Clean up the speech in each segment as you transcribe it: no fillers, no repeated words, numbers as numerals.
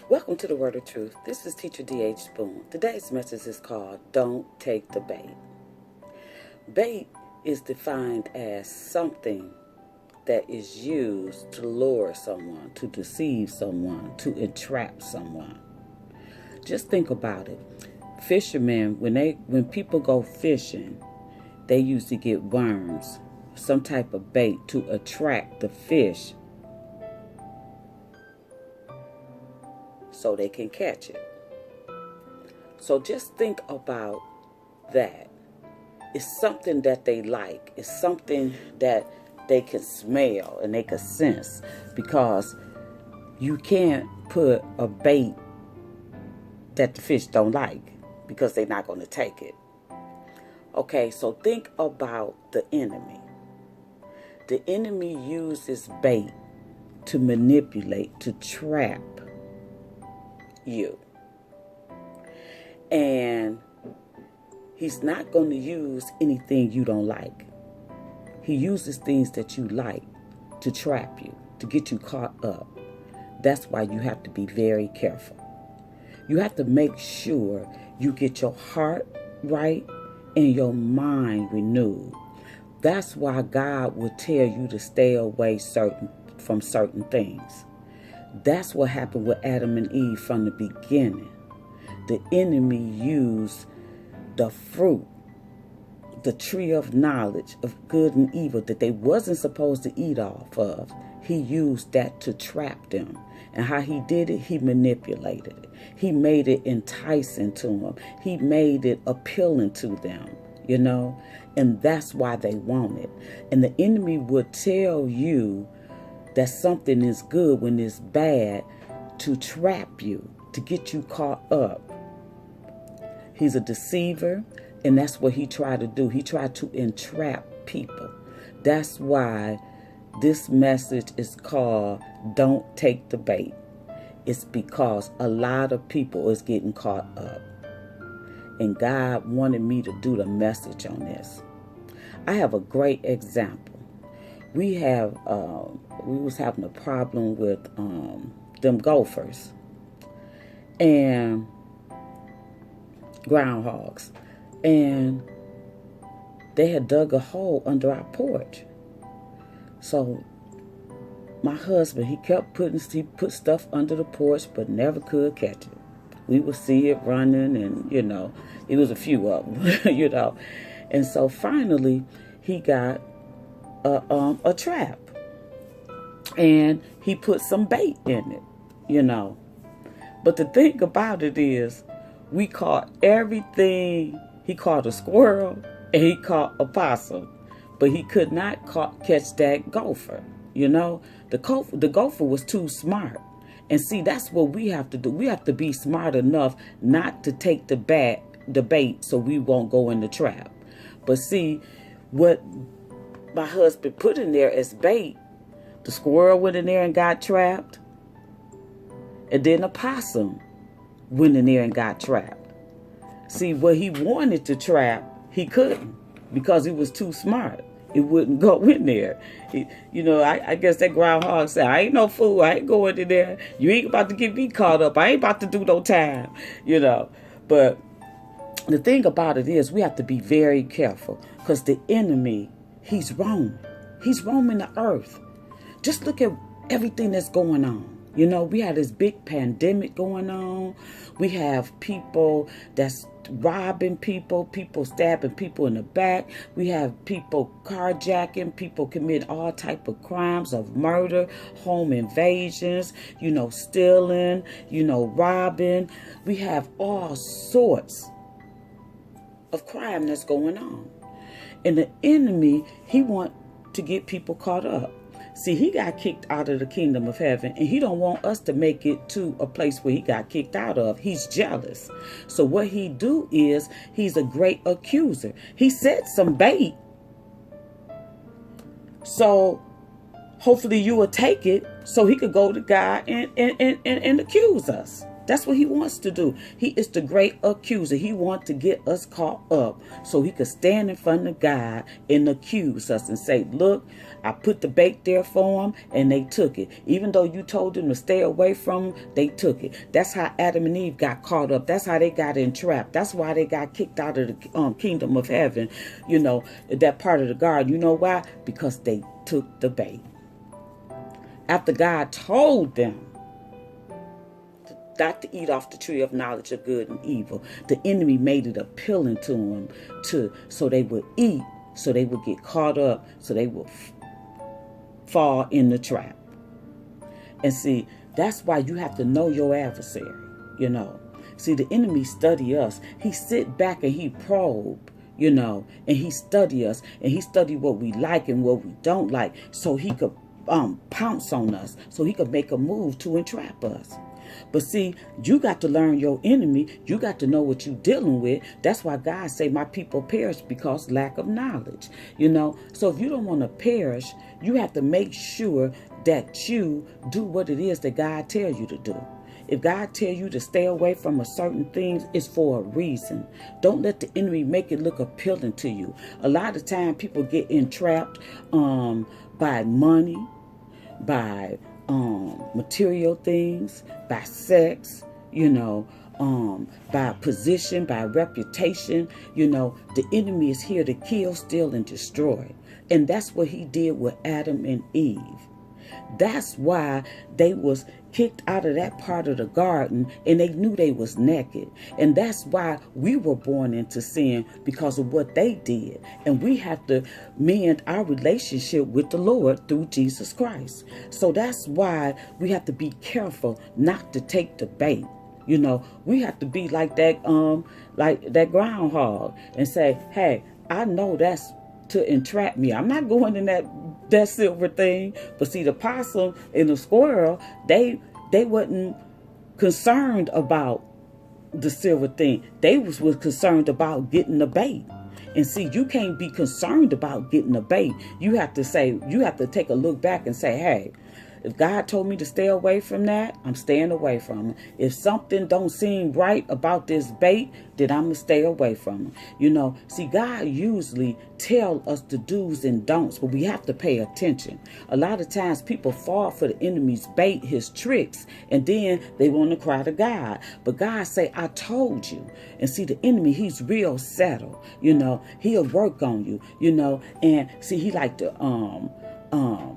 Welcome to the Word of Truth. This is Teacher D.H. Boone. Today's message is called Don't Take the Bait. Bait is defined as something that is used to lure someone, to deceive someone, to entrap someone. Just think about it. Fishermen, when people go fishing, they usually get worms, some type of bait to attract the fish so they can catch it. So just think about that. It's something that they like. It's something that they can smell and they can sense, because you can't put a bait that the fish don't like, because they're not going to take it. Okay, so think about the enemy. The enemy uses bait to manipulate, to trap you. And he's not going to use anything you don't like. He uses things that you like to trap you, to get you caught up. That's why you have to be very careful. You have to make sure you get your heart right and your mind renewed. That's why God will tell you to stay away from certain things. That's what happened with Adam and Eve from the beginning. The enemy used the fruit, the tree of knowledge of good and evil that they wasn't supposed to eat off of. He used that to trap them. And how he did it, he manipulated it. He made it enticing to them. He made it appealing to them, and that's why they want it. And the enemy would tell you that something is good when it's bad, to trap you, to get you caught up. He's a deceiver, and that's what he tried to do. He tried to entrap people. That's why this message is called Don't Take the Bait. It's because a lot of people is getting caught up. And God wanted me to do the message on this. I have a great example. We was having a problem with them gophers and groundhogs, and they had dug a hole under our porch. So my husband, he put stuff under the porch, but never could catch it. We would see it running, and it was a few of them, And so finally, he got a trap, and he put some bait in it, But the thing about it is, we caught everything. He caught a squirrel and he caught a possum, but he could not catch that gopher. The gopher was too smart. And see, that's what we have to do. We have to be smart enough not to take the bait so we won't go in the trap. But see, what my husband put in there as bait, the squirrel went in there and got trapped. And then the possum went in there and got trapped. See, what he wanted to trap, he couldn't, because he was too smart. It wouldn't go in there. I guess that groundhog said, I ain't no fool. I ain't going in there. You ain't about to get me caught up. I ain't about to do no time, But the thing about it is, we have to be very careful, because the enemy, he's roaming. He's roaming the earth. Just look at everything that's going on. We have this big pandemic going on. We have people that's robbing people stabbing people in the back. We have people carjacking, people commit all type of crimes of murder, home invasions, stealing, robbing. We have all sorts of crime that's going on. And the enemy, he want to get people caught up. See, he got kicked out of the kingdom of heaven, and he don't want us to make it to a place where he got kicked out of. He's jealous. So what he do is, he's a great accuser. He set some bait. So hopefully you will take it so he could go to God and accuse us. That's what he wants to do. He is the great accuser. He wants to get us caught up so he could stand in front of God and accuse us and say, look, I put the bait there for them and they took it. Even though you told them to stay away from them, they took it. That's how Adam and Eve got caught up. That's how they got entrapped. That's why they got kicked out of the kingdom of heaven, you know, that part of the garden. You know why? Because they took the bait. After God told them not to eat off the tree of knowledge of good and evil, the enemy made it appealing to them so they would eat, so they would get caught up, so they would fall in the trap. And see, that's why you have to know your adversary, you know. See, the enemy study us. He sit back and he probe, you know, and he study us, and he study what we like and what we don't like, so he could pounce on us, so he could make a move to entrap us. But see, you got to learn your enemy. You got to know what you're dealing with. That's why God say my people perish because lack of knowledge. You know, so if you don't want to perish, you have to make sure that you do what it is that God tells you to do. If God tell you to stay away from a certain things, it's for a reason. Don't let the enemy make it look appealing to you. A lot of time people get entrapped by money, by material things, by sex, you know, by position, by reputation. You know, the enemy is here to kill, steal, and destroy. And that's what he did with Adam and Eve. That's why they was kicked out of that part of the garden, and they knew they was naked. And that's why we were born into sin, because of what they did. And we have to mend our relationship with the Lord through Jesus Christ. So that's why we have to be careful not to take the bait. You know, we have to be like that groundhog and say, hey, I know that's to entrap me. I'm not going in that silver thing. But see, the possum and the squirrel, they wasn't concerned about the silver thing. They was concerned about getting the bait. And see, you can't be concerned about getting the bait. You have to take a look back and say, hey, if God told me to stay away from that, I'm staying away from it. If something don't seem right about this bait, then I'm going to stay away from it. You know, see, God usually tell us the do's and don'ts, but we have to pay attention. A lot of times people fall for the enemy's bait, his tricks, and then they want to cry to God. But God say, I told you. And see, the enemy, he's real subtle. You know, he'll work on you, you know, and see, he like to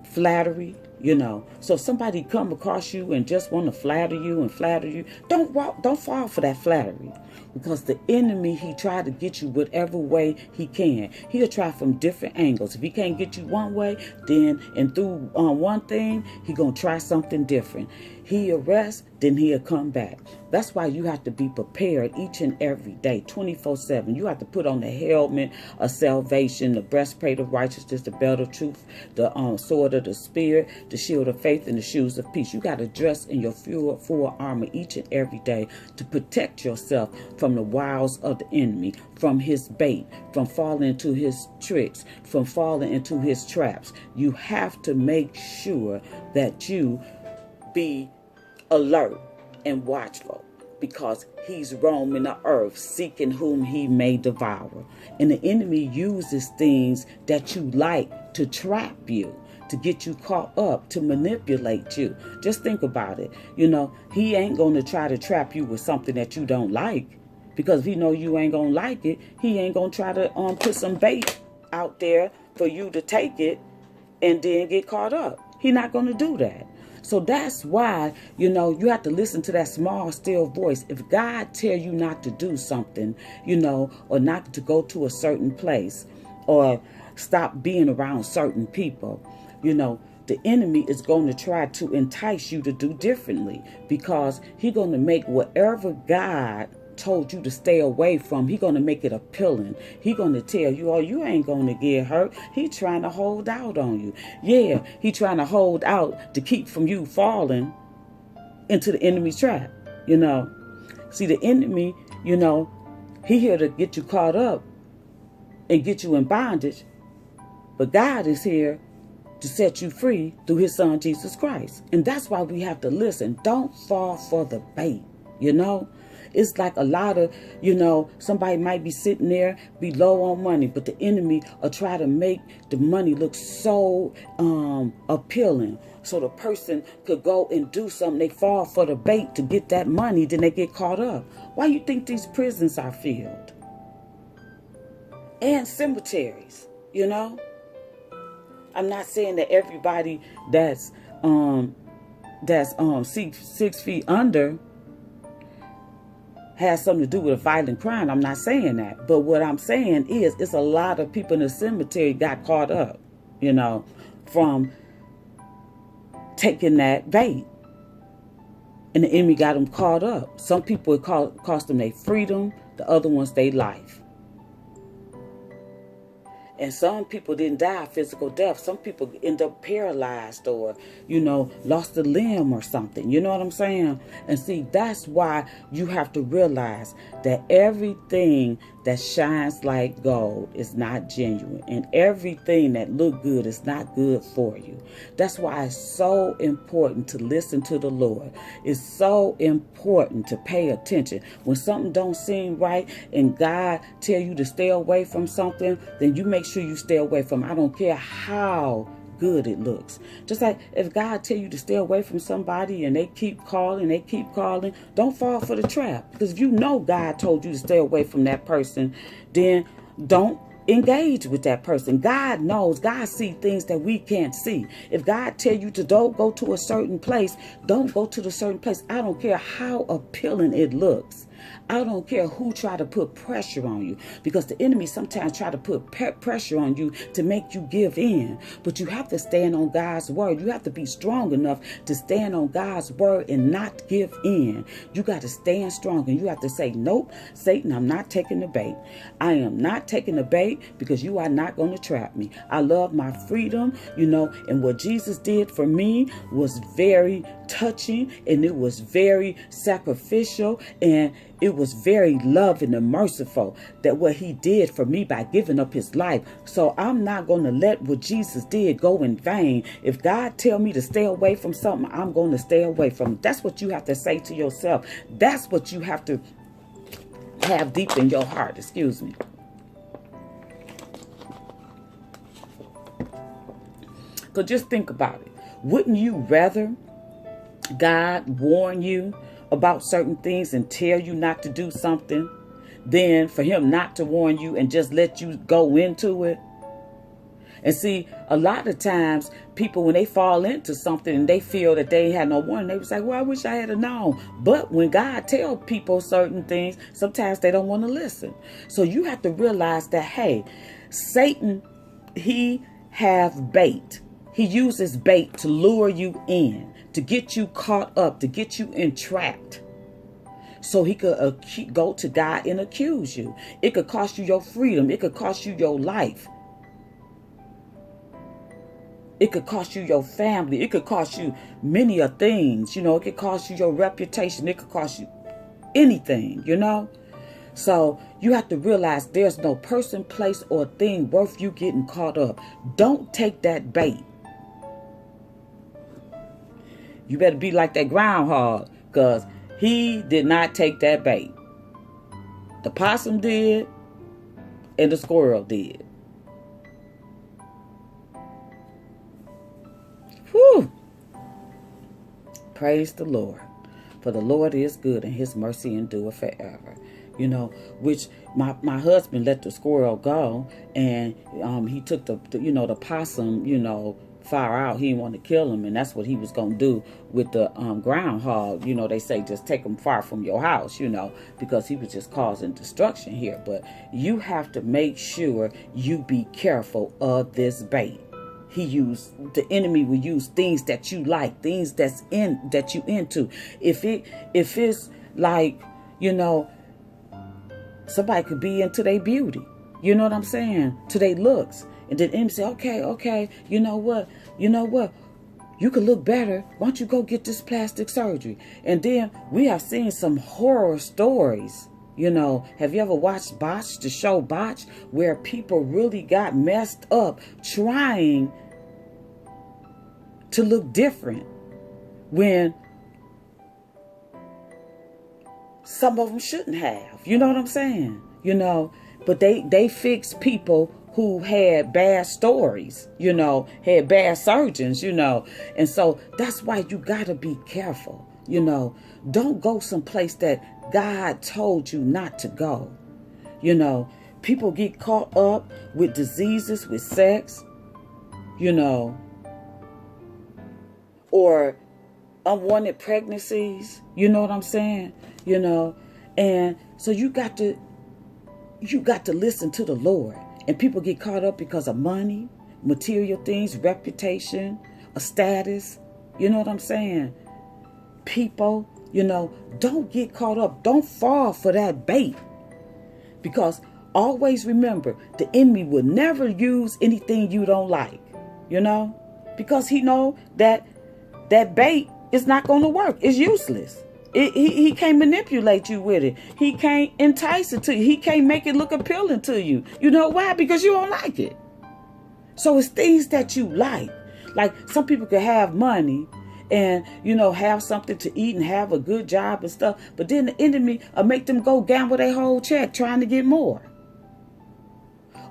flattery. You know, so if somebody come across you and just want to flatter you, don't fall for that flattery, because the enemy, he try to get you whatever way he can. He'll try from different angles. If he can't get you one way, then and through one thing, he gonna try something different. He'll rest, then he'll come back. That's why you have to be prepared each and every day, 24/7. You have to put on the helmet of salvation, the breastplate of righteousness, the belt of truth, the sword of the spirit, the shield of faith, and the shoes of peace. You got to dress in your full armor each and every day to protect yourself from the wiles of the enemy, from his bait, from falling into his tricks, from falling into his traps. You have to make sure that you be alert and watchful, because he's roaming the earth seeking whom he may devour. And the enemy uses things that you like to trap you, to get you caught up, to manipulate you. Just think about it. You know, he ain't going to try to trap you with something that you don't like, because if he know you ain't going to like it, he ain't going to try to put some bait out there for you to take it and then get caught up. He's not going to do that. So that's why, you know, you have to listen to that small, still voice. If God tell you not to do something, you know, or not to go to a certain place, or stop being around certain people, you know, the enemy is going to try to entice you to do differently, because he's going to make whatever God told you to stay away from, he's going to make it appealing. He's going to tell you, oh, you ain't going to get hurt. He's trying to hold out on you. Yeah, he's trying to hold out to keep from you falling into the enemy's trap, you know. See, the enemy, you know, he here to get you caught up and get you in bondage, but God is here to set you free through his son, Jesus Christ. And that's why we have to listen. Don't fall for the bait. You know, it's like a lot of, somebody might be sitting there, be low on money, but the enemy will try to make the money look so appealing. So the person could go and do something. They fall for the bait to get that money. Then they get caught up. Why you think these prisons are filled? And cemeteries, I'm not saying that everybody that's 6 feet under has something to do with a violent crime. I'm not saying that. But what I'm saying is it's a lot of people in the cemetery got caught up, from taking that bait. And the enemy got them caught up. Some people, it cost them their freedom. The other ones, their life. And some people didn't die physical death. Some people end up paralyzed or, lost a limb or something. You know what I'm saying? And see, that's why you have to realize that everything that shines like gold is not genuine. And everything that look good is not good for you. That's why it's so important to listen to the Lord. It's so important to pay attention. When something don't seem right and God tell you to stay away from something, then you make sure you stay away from it. I don't care how good it looks. Just like if God tell you to stay away from somebody and they keep calling, don't fall for the trap. Because if you know God told you to stay away from that person, then don't engage with that person. God knows. God sees things that we can't see. If God tell you to don't go to a certain place, don't go to the certain place. I don't care how appealing it looks. I don't care who try to put pressure on you, because the enemy sometimes try to put pressure on you to make you give in. But you have to stand on God's word. You have to be strong enough to stand on God's word and not give in. You got to stand strong, and you have to say, nope, Satan, I'm not taking the bait. I am not taking the bait, because you are not going to trap me. I love my freedom, and what Jesus did for me was very touching, and it was very sacrificial, and it was very loving and merciful, that what he did for me by giving up his life. So I'm not going to let what Jesus did go in vain. If God tell me to stay away from something, I'm going to stay away from it. That's what you have to say to yourself. That's what you have to have deep in your heart. Excuse me. Because just think about it. Wouldn't you rather God warn you about certain things and tell you not to do something than for him not to warn you and just let you go into it? And see, a lot of times people, when they fall into something and they feel that they ain't had no warning, they was like, well, I wish I had known. But when God tell people certain things, sometimes they don't want to listen. So you have to realize that, hey, Satan, he have bait. He uses bait to lure you in, to get you caught up, to get you entrapped. So he could go to God and accuse you. It could cost you your freedom. It could cost you your life. It could cost you your family. It could cost you many of things. It could cost you your reputation. It could cost you anything, So you have to realize there's no person, place, or thing worth you getting caught up. Don't take that bait. You better be like that groundhog, because he did not take that bait. The possum did, and the squirrel did. Whew. Praise the Lord. For the Lord is good, and his mercy endureth forever. Which my husband let the squirrel go, and he took the possum, far out. He didn't want to kill him, and that's what he was going to do with the groundhog. They say just take him far from your house, because he was just causing destruction here. But you have to make sure you be careful of this bait. The enemy will use things that you like, things that you into. If it's like, somebody could be into their beauty. You know what I'm saying? To their looks. And then the enemy say, okay, you know what? You could look better. Why don't you go get this plastic surgery? And then we have seen some horror stories. Have you ever watched Botch, the show Botch, where people really got messed up trying to look different when some of them shouldn't have. You know what I'm saying? You know, but they fixed people who had bad stories, you know, had bad surgeons, you know. And so that's why you got to be careful, you know. Don't go someplace that God told you not to go. You know, people get caught up with diseases, with sex, you know, or unwanted pregnancies, you know what I'm saying? You know, and so you got to listen to the Lord. And people get caught up because of money, material things, reputation, a status. You know what I'm saying? People, you know, don't get caught up. Don't fall for that bait. Because always remember, the enemy will never use anything you don't like. You know? Because he know that bait is not going to work. It's useless. He can't manipulate you with it. He can't entice it to you. He can't make it look appealing to you. You know why? Because you don't like it. So it's things that you like. Like some people could have money and, you know, have something to eat and have a good job and stuff. But then the enemy will make them go gamble their whole check trying to get more.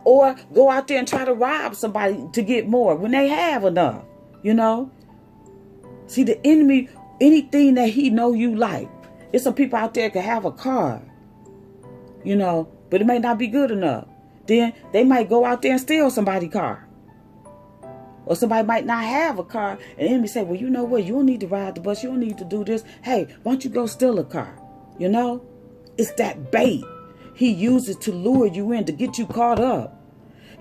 Or go out there and try to rob somebody to get more when they have enough, you know. See, the enemy, anything that he know you like. There's some people out there can have a car, you know, but it may not be good enough. Then they might go out there and steal somebody's car. Or somebody might not have a car. And the enemy say, well, you know what? You don't need to ride the bus. You don't need to do this. Hey, why don't you go steal a car? You know, it's that bait. He uses to lure you in, to get you caught up.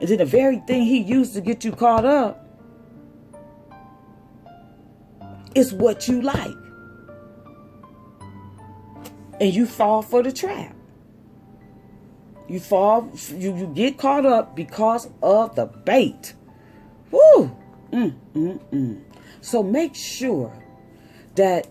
And then the very thing he used to get you caught up is what you like. And you fall for the trap. You get caught up because of the bait. Woo! So make sure that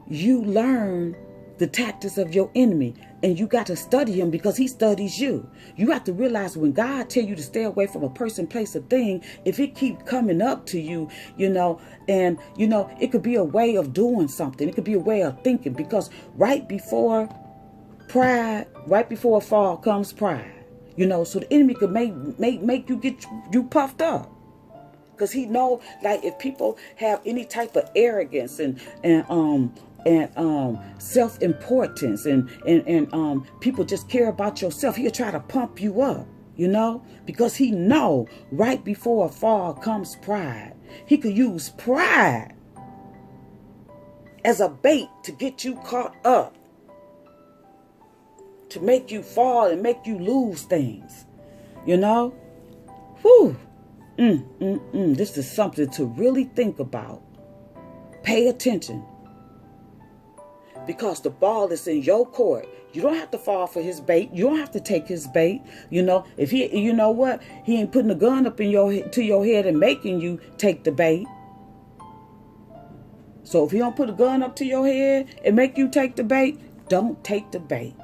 you learn the tactics of your enemy. And you got to study him because he studies you. You have to realize when God tell you to stay away from a person, place, or thing, if it keep coming up to you, you know, and, you know, it could be a way of doing something. It could be a way of thinking, because right before a fall comes pride, you know, so the enemy could make you get you puffed up. Because he know, like, if people have any type of arrogance and self-importance and people just care about yourself, he'll try to pump you up, you know, because he know right before a fall comes pride. He could use pride as a bait to get you caught up, to make you fall and make you lose things, you know. Whew. This is something to really think about. Pay attention. Because the ball is in your court. You don't have to fall for his bait. You don't have to take his bait. You know, if you know what? He ain't putting a gun up in to your head and making you take the bait. So if he don't put a gun up to your head and make you take the bait, don't take the bait.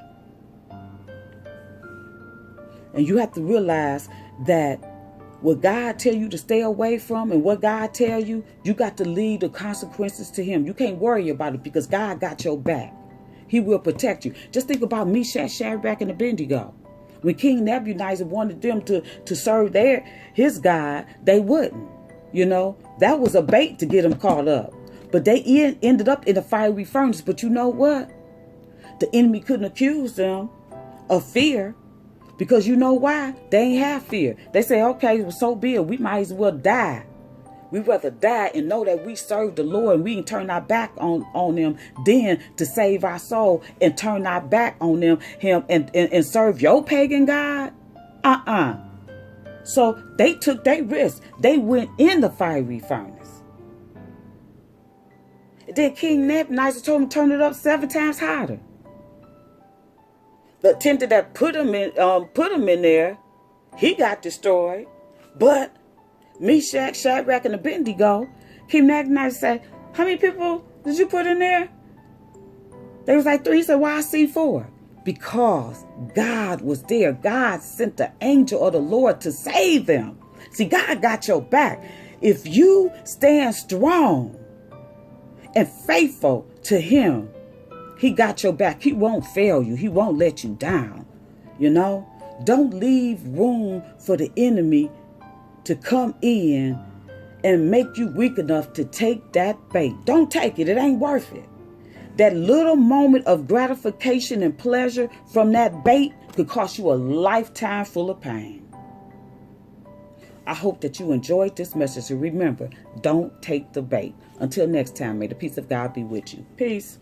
And you have to realize that what God tell you to stay away from and what God tell you, you got to leave the consequences to him. You can't worry about it because God got your back. He will protect you. Just think about Meshach, Shadrach, and Abednego. When King Nebuchadnezzar wanted them to serve his God, they wouldn't. You know, that was a bait to get them caught up. But they ended up in a fiery furnace. But you know what? The enemy couldn't accuse them of fear. Because you know why? They ain't have fear. They say, okay, well, so be it. We might as well die. We'd rather die and know that we serve the Lord and we can turn our back on them than to save our soul and turn our back on him and serve your pagan God. So they took their risk. They went in the fiery furnace. Then King Nebuchadnezzar told him to turn it up 7 times hotter. The attendant that put him in there, he got destroyed. But Meshach, Shadrach, and Abednego, King Nebuchadnezzar said, how many people did you put in there? They was like 3. He said, why I see 4? Because God was there. God sent the angel of the Lord to save them. See, God got your back. If you stand strong and faithful to him, He got your back. He won't fail you. He won't let you down. You know, don't leave room for the enemy to come in and make you weak enough to take that bait. Don't take it. It ain't worth it. That little moment of gratification and pleasure from that bait could cost you a lifetime full of pain. I hope that you enjoyed this message. And remember, don't take the bait. Until next time, may the peace of God be with you. Peace.